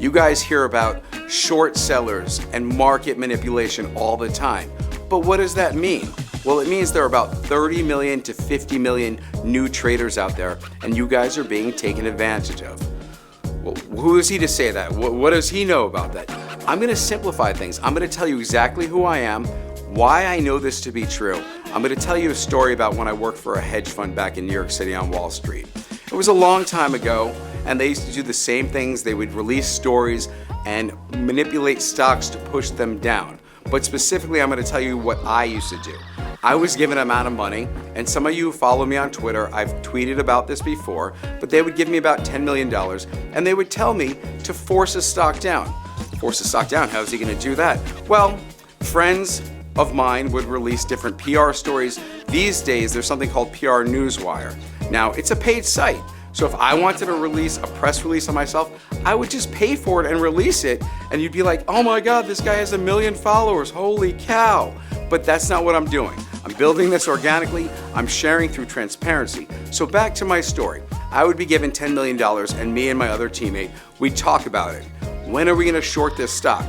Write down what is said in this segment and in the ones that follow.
You guys hear about short sellers and market manipulation all the time. But what does that mean? Well, it means there are about 30 million to 50 million new traders out there, and you guys are being taken advantage of. Well, who is he to say that? What does he know about that? I'm going to simplify things. I'm going to tell you exactly who I am, why I know this to be true. I'm going to tell you a story about when I worked for a hedge fund back in New York City on Wall Street. It was a long time ago, and they used to do the same things. They would release stories and manipulate stocks to push them down. But specifically, I'm going to tell you what I used to do. I was given an amount of money, and some of you who follow me on Twitter, I've tweeted about this before, but they would give me about $10 million, and they would tell me to force a stock down. Force a stock down? How is he going to do that? Well, friends of mine would release different PR stories. These days, there's something called PR Newswire. Now, it's a paid site. So if I wanted to release a press release on myself, I would just pay for it and release it. And you'd be like, oh my God, this guy has 1 million followers. Holy cow. But that's not what I'm doing. I'm building this organically. I'm sharing through transparency. So back to my story. I would be given $10 million, and me and my other teammate, we'd talk about it. When are we going to short this stock?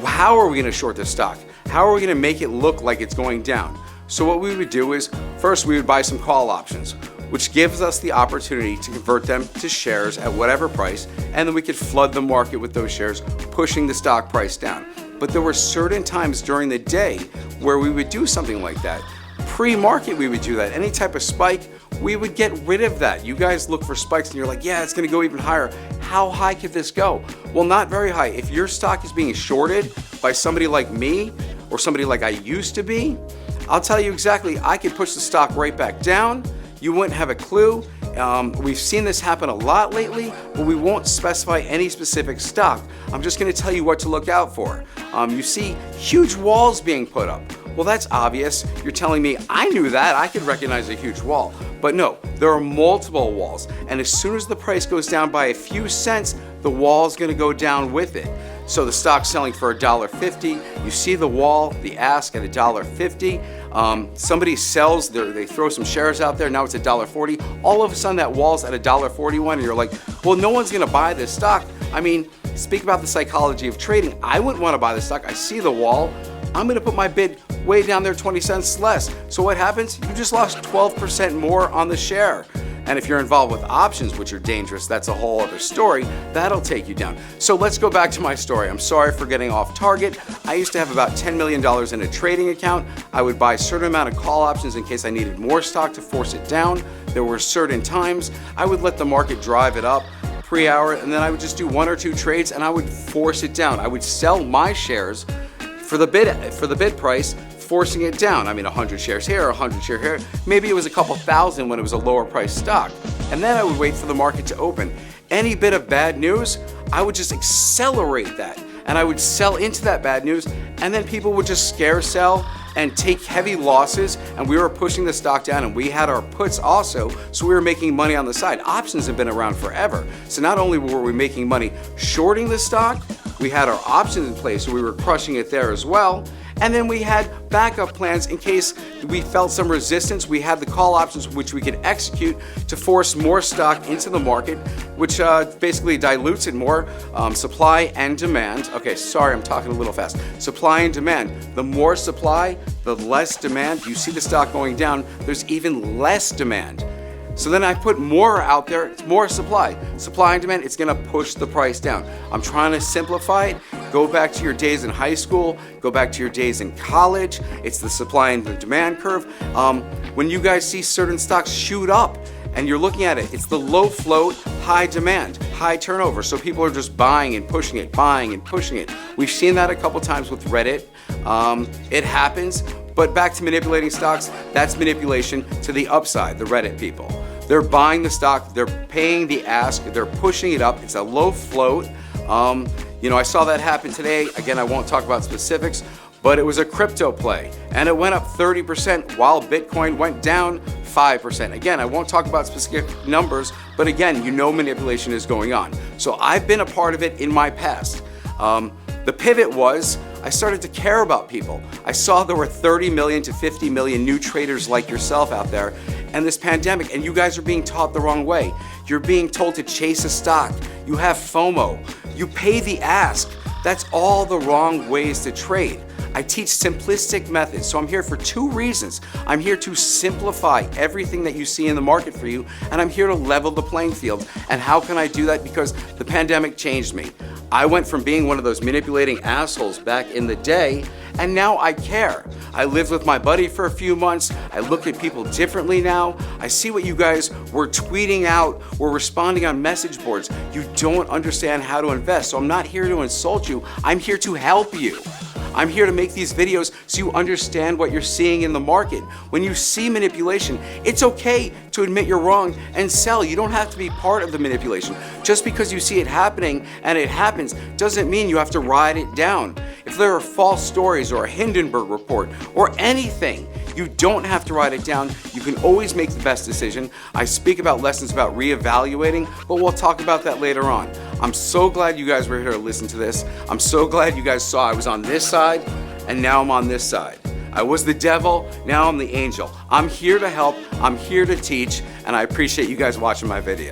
How are we going to short this stock? How are we going to make it look like it's going down? So what we would do is, first we would buy some call options, which gives us the opportunity to convert them to shares at whatever price, and then we could flood the market with those shares, pushing the stock price down. But there were certain times during the day where we would do something like that. Pre-market, we would do that. Any type of spike, we would get rid of that. You guys look for spikes and you're like, yeah, it's gonna go even higher. How high could this go? Well, not very high. If your stock is being shorted by somebody like me or somebody like I used to be, I'll tell you exactly, I could push the stock right back down. You wouldn't have a clue. We've seen this happen a lot lately, but we won't specify any specific stock. I'm just going to tell you what to look out for. You see huge walls being put up. Well, that's obvious. You're telling me I knew that. I could recognize a huge wall. But no, there are multiple walls. And as soon as the price goes down by a few cents, the wall is going to go down with it. So the stock's selling for $1.50. You see the wall, the ask at $1.50. Somebody sells, they throw some shares out there. Now it's $1.40. All of a sudden that wall's at $1.41, and you're like, well, no one's going to buy this stock. I mean, speak about the psychology of trading. I wouldn't want to buy this stock. I see the wall. I'm going to put my bid way down there 20 cents less. So what happens? You just lost 12% more on the share. And if you're involved with options, which are dangerous, that's a whole other story, that'll take you down. So let's go back to my story. I'm sorry for getting off target. I used to have about $10 million in a trading account. I would buy a certain amount of call options in case I needed more stock to force it down. There were certain times I would let the market drive it up pre-hour, and then I would just do 1 or 2 trades and I would force it down. I would sell my shares for the bid price, forcing it down. I mean, 100 shares here, 100 shares here. Maybe it was a couple thousand when it was a lower price stock. And then I would wait for the market to open. Any bit of bad news, I would just accelerate that. And I would sell into that bad news, and then people would just scare sell and take heavy losses, and we were pushing the stock down, and we had our puts also, so we were making money on the side. Options have been around forever. So not only were we making money shorting the stock, we had our options in place, so we were crushing it there as well. And then we had backup plans in case we felt some resistance. We had the call options which we could execute to force more stock into the market, which basically dilutes it more. Supply and demand. Okay, sorry, I'm talking a little fast. Supply and demand. The more supply, the less demand. You see the stock going down, there's even less demand. So then I put more out there, it's more supply. Supply and demand, it's gonna push the price down. I'm trying to simplify it. Go back to your days in high school, go back to your days in college. It's the supply and the demand curve. When you guys see certain stocks shoot up and you're looking at it, it's the low float, high demand, high turnover. So people are just buying and pushing it, buying and pushing it. We've seen that a couple times with Reddit. It happens. But back to manipulating stocks, that's manipulation to the upside, the Reddit people. They're buying the stock, they're paying the ask, they're pushing it up, it's a low float. I saw that happen today. Again, I won't talk about specifics, but it was a crypto play, and it went up 30% while Bitcoin went down 5%. Again, I won't talk about specific numbers, but again, manipulation is going on. So I've been a part of it in my past. The pivot was, I started to care about people. I saw there were 30 million to 50 million new traders like yourself out there, and this pandemic, and you guys are being taught the wrong way. You're being told to chase a stock. You have FOMO. You pay the ask. That's all the wrong ways to trade. I teach simplistic methods, so I'm here for two reasons. I'm here to simplify everything that you see in the market for you, and I'm here to level the playing field. And how can I do that? Because the pandemic changed me. I went from being one of those manipulating assholes back in the day, and now I care. I lived with my buddy for a few months. I look at people differently now. I see what you guys were tweeting out, were responding on message boards. You don't understand how to invest, so I'm not here to insult you. I'm here to help you. I'm here to make these videos so you understand what you're seeing in the market. When you see manipulation, it's okay to admit you're wrong and sell. You don't have to be part of the manipulation. Just because you see it happening and it happens doesn't mean you have to ride it down. If there are false stories or a Hindenburg report or anything, you don't have to write it down. You can always make the best decision. I speak about lessons about reevaluating, but we'll talk about that later on. I'm so glad you guys were here to listen to this. I'm so glad you guys saw I was on this side, and now I'm on this side. I was the devil, now I'm the angel. I'm here to help, I'm here to teach, and I appreciate you guys watching my video.